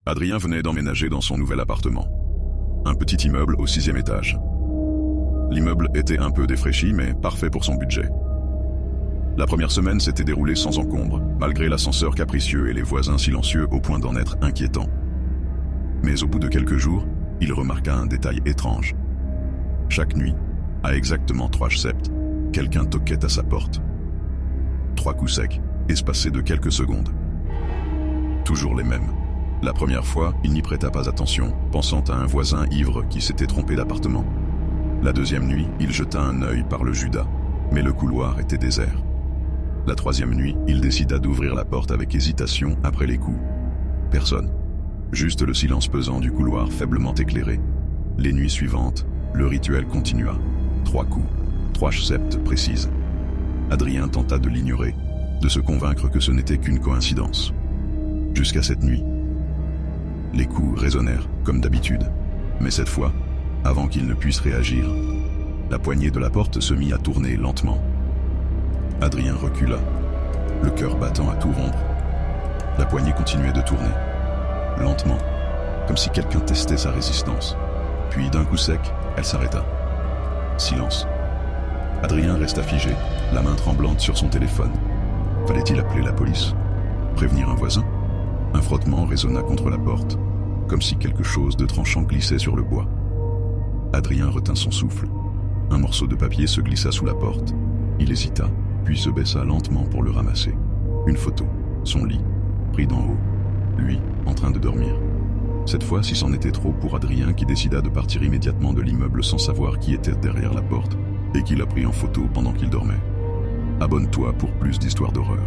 Adrien venait d'emménager dans son nouvel appartement. Un petit immeuble au 6e étage. L'immeuble était un peu défraîchi, mais parfait pour son budget. La première semaine s'était déroulée sans encombre, malgré l'ascenseur capricieux et les voisins silencieux au point d'en être inquiétants. Mais au bout de quelques jours, il remarqua un détail étrange. Chaque nuit, à exactement 3h07, quelqu'un toquait à sa porte. 3 coups secs, espacés de quelques secondes. Toujours les mêmes. La première fois, il n'y prêta pas attention, pensant à un voisin ivre qui s'était trompé d'appartement. La deuxième nuit, il jeta un œil par le Judas, mais le couloir était désert. La troisième nuit, il décida d'ouvrir la porte avec hésitation après les coups. Personne. Juste le silence pesant du couloir faiblement éclairé. Les nuits suivantes, le rituel continua. 3 coups, 3h07 précises. Adrien tenta de l'ignorer, de se convaincre que ce n'était qu'une coïncidence. Jusqu'à cette nuit. Les coups résonnèrent, comme d'habitude, mais cette fois, avant qu'il ne puisse réagir, la poignée de la porte se mit à tourner lentement. Adrien recula, le cœur battant à tout rompre. La poignée continuait de tourner, lentement, comme si quelqu'un testait sa résistance. Puis d'un coup sec, elle s'arrêta. Silence. Adrien resta figé, la main tremblante sur son téléphone. Fallait-il appeler la police? Prévenir un voisin? Un frottement résonna contre la porte, comme si quelque chose de tranchant glissait sur le bois. Adrien retint son souffle. Un morceau de papier se glissa sous la porte. Il hésita, puis se baissa lentement pour le ramasser. Une photo, son lit, pris d'en haut. Lui, en train de dormir. Cette fois, si c'en était trop pour Adrien qui décida de partir immédiatement de l'immeuble sans savoir qui était derrière la porte et qui l'a pris en photo pendant qu'il dormait. Abonne-toi pour plus d'histoires d'horreur.